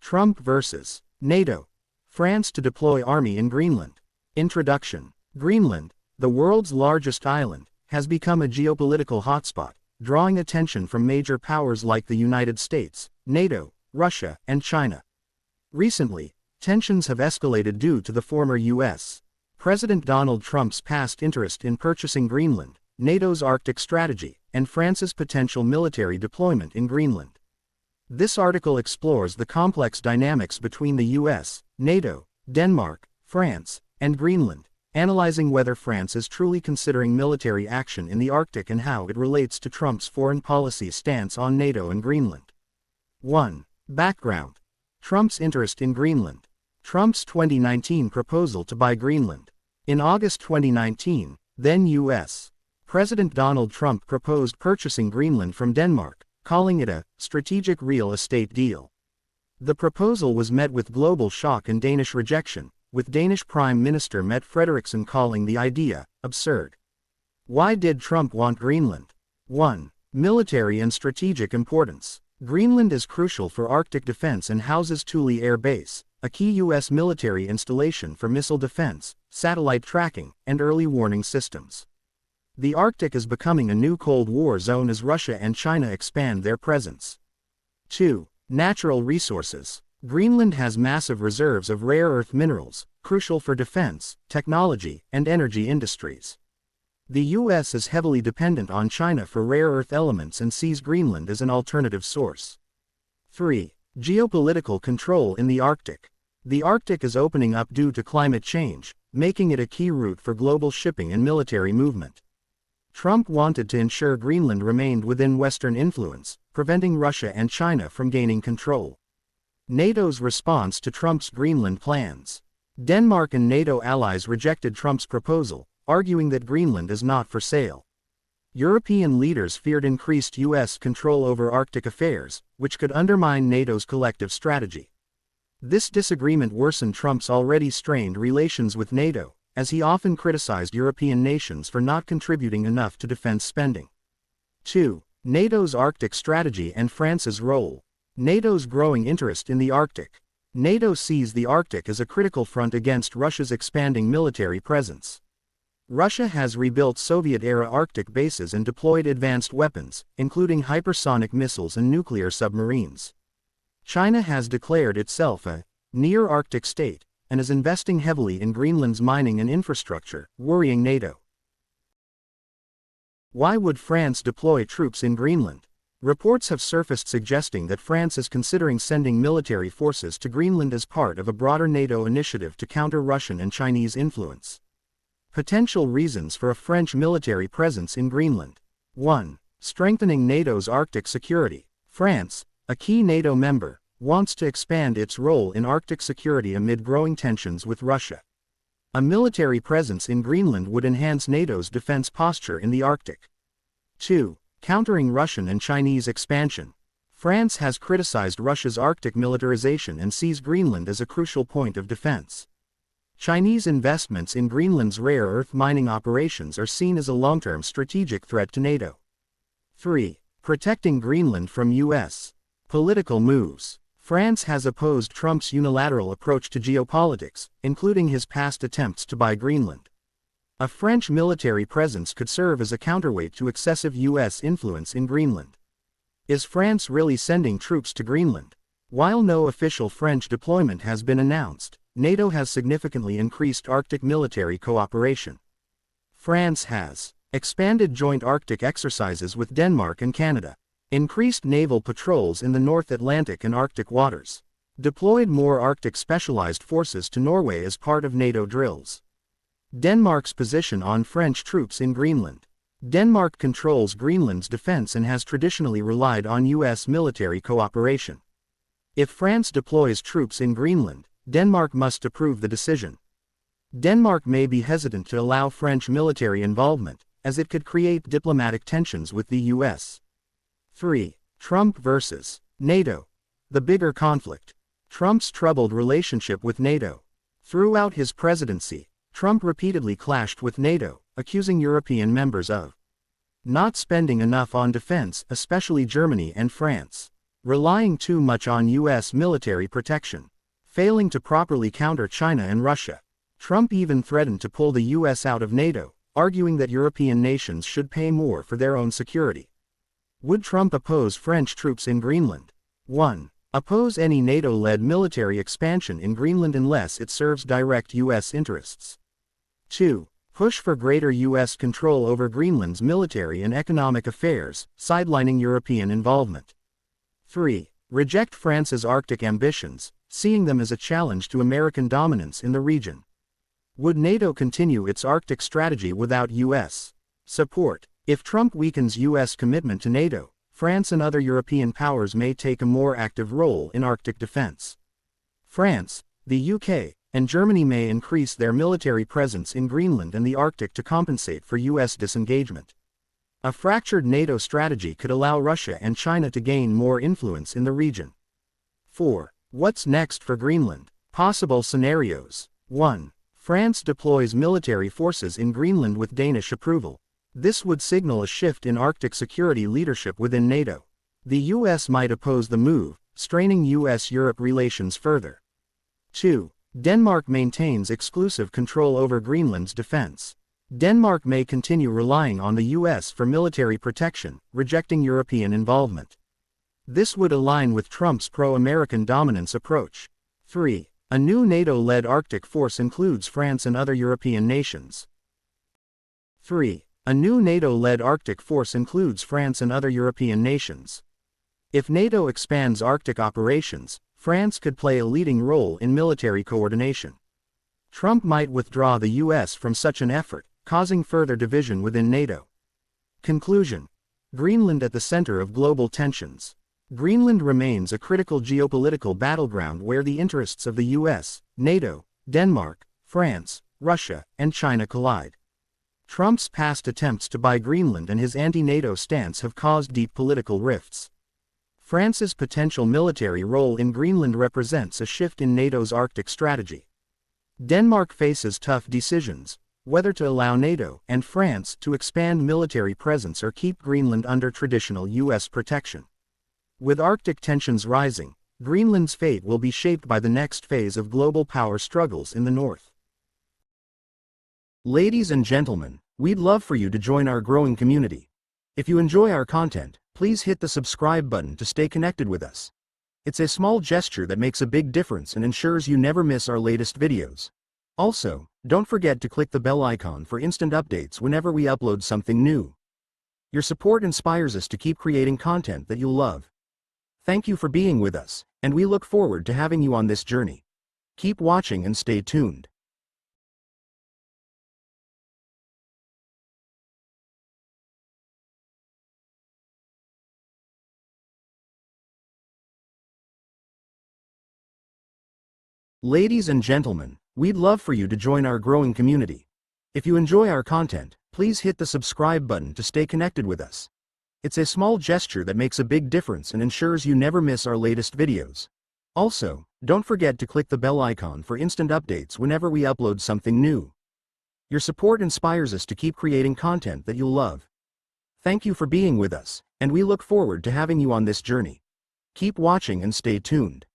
Trump vs. NATO. France to deploy army in Greenland. Introduction. Greenland, the world's largest island, has become a geopolitical hotspot, drawing attention from major powers like the United States, NATO, Russia, and China. Recently, tensions have escalated due to the former U.S. President Donald Trump's past interest in purchasing Greenland, NATO's Arctic strategy, and France's potential military deployment in Greenland. This article explores the complex dynamics between the U.S., NATO, Denmark, France, and Greenland, analyzing whether France is truly considering military action in the Arctic and how it relates to Trump's foreign policy stance on NATO and Greenland. 1. Background. Trump's interest in Greenland. Trump's 2019 proposal to buy Greenland. In August 2019, then U.S. President Donald Trump proposed purchasing Greenland from Denmark, calling it a strategic real estate deal. The proposal was met with global shock and Danish rejection, with Danish Prime Minister Mette Frederiksen calling the idea absurd. Why did Trump want Greenland? 1. Military and strategic importance. Greenland is crucial for Arctic defense and houses Thule Air Base, a key U.S. military installation for missile defense, satellite tracking, and early warning systems. The Arctic is becoming a new Cold War zone as Russia and China expand their presence. 2. Natural resources. Greenland has massive reserves of rare earth minerals, crucial for defense, technology, and energy industries. The U.S. is heavily dependent on China for rare earth elements and sees Greenland as an alternative source. 3. Geopolitical control in the Arctic. The Arctic is opening up due to climate change, making it a key route for global shipping and military movement. Trump wanted to ensure Greenland remained within Western influence, preventing Russia and China from gaining control. NATO's response to Trump's Greenland plans. Denmark and NATO allies rejected Trump's proposal, arguing that Greenland is not for sale. European leaders feared increased U.S. control over Arctic affairs, which could undermine NATO's collective strategy. This disagreement worsened Trump's already strained relations with NATO, as he often criticized European nations for not contributing enough to defense spending. 2. NATO's Arctic strategy and France's role. NATO's growing interest in the Arctic. NATO sees the Arctic as a critical front against Russia's expanding military presence. Russia has rebuilt Soviet-era Arctic bases and deployed advanced weapons, including hypersonic missiles and nuclear submarines. China has declared itself a near-Arctic state, and is investing heavily in Greenland's mining and infrastructure, worrying NATO. Why would France deploy troops in Greenland? Reports have surfaced suggesting that France is considering sending military forces to Greenland as part of a broader NATO initiative to counter Russian and Chinese influence. Potential reasons for a French military presence in Greenland. 1. Strengthening NATO's Arctic security. France, a key NATO member, wants to expand its role in Arctic security amid growing tensions with Russia. A military presence in Greenland would enhance NATO's defense posture in the Arctic. 2. Countering Russian and Chinese expansion. France has criticized Russia's Arctic militarization and sees Greenland as a crucial point of defense. Chinese investments in Greenland's rare earth mining operations are seen as a long-term strategic threat to NATO. 3. Protecting Greenland from U.S. political moves. France has opposed Trump's unilateral approach to geopolitics, including his past attempts to buy Greenland. A French military presence could serve as a counterweight to excessive U.S. influence in Greenland. Is France really sending troops to Greenland? While no official French deployment has been announced, NATO has significantly increased Arctic military cooperation. France has expanded joint Arctic exercises with Denmark and Canada, increased naval patrols in the North Atlantic and Arctic waters, deployed more Arctic specialized forces to Norway as part of NATO drills. Denmark's position on French troops in Greenland. Denmark controls Greenland's defense and has traditionally relied on U.S. military cooperation. If France deploys troops in Greenland, Denmark must approve the decision. Denmark may be hesitant to allow French military involvement, as it could create diplomatic tensions with the U.S. 3. Trump vs. NATO. The bigger conflict. Trump's troubled relationship with NATO. Throughout his presidency, Trump repeatedly clashed with NATO, accusing European members of not spending enough on defense, especially Germany and France. relying too much on U.S. military protection, failing to properly counter China and Russia. Trump even threatened to pull the U.S. out of NATO, arguing that European nations should pay more for their own security. Would Trump oppose French troops in Greenland? 1. Oppose any NATO-led military expansion in Greenland unless it serves direct U.S. interests. 2. Push for greater U.S. control over Greenland's military and economic affairs, sidelining European involvement. 3. Reject France's Arctic ambitions, seeing them as a challenge to American dominance in the region. Would NATO continue its Arctic strategy without U.S. support? If Trump weakens U.S. commitment to NATO, France and other European powers may take a more active role in Arctic defense. France, the UK, and Germany may increase their military presence in Greenland and the Arctic to compensate for U.S. disengagement. A fractured NATO strategy could allow Russia and China to gain more influence in the region. 4. What's next for Greenland? Possible scenarios. 1. France deploys military forces in Greenland with Danish approval. This would signal a shift in Arctic security leadership within NATO. The U.S. might oppose the move, straining U.S.-Europe relations further. 2. Denmark maintains exclusive control over Greenland's defense. Denmark may continue relying on the U.S. for military protection, rejecting European involvement. This would align with Trump's pro-American dominance approach. 3. A new NATO-led Arctic force includes France and other European nations. 3. A new NATO-led Arctic force includes France and other European nations. If NATO expands Arctic operations, France could play a leading role in military coordination. Trump might withdraw the U.S. from such an effort, causing further division within NATO. Conclusion. Greenland at the center of global tensions. Greenland remains a critical geopolitical battleground where the interests of the U.S., NATO, Denmark, France, Russia, and China collide. Trump's past attempts to buy Greenland and his anti-NATO stance have caused deep political rifts. France's potential military role in Greenland represents a shift in NATO's Arctic strategy. Denmark faces tough decisions, whether to allow NATO and France to expand military presence or keep Greenland under traditional U.S. protection. With Arctic tensions rising, Greenland's fate will be shaped by the next phase of global power struggles in the north. Ladies and gentlemen, we'd love for you to join our growing community. If you enjoy our content, please hit the subscribe button to stay connected with us. It's a small gesture that makes a big difference and ensures you never miss our latest videos. Also, don't forget to click the bell icon for instant updates whenever we upload something new. Your support inspires us to keep creating content that you'll love. Thank you for being with us, and we look forward to having you on this journey. Keep watching and stay tuned. Ladies and gentlemen, we'd love for you to join our growing community. If you enjoy our content, please hit the subscribe button to stay connected with us. It's a small gesture that makes a big difference and ensures you never miss our latest videos. Also, don't forget to click the bell icon for instant updates whenever we upload something new. Your support inspires us to keep creating content that you'll love. Thank you for being with us, and we look forward to having you on this journey. Keep watching and stay tuned.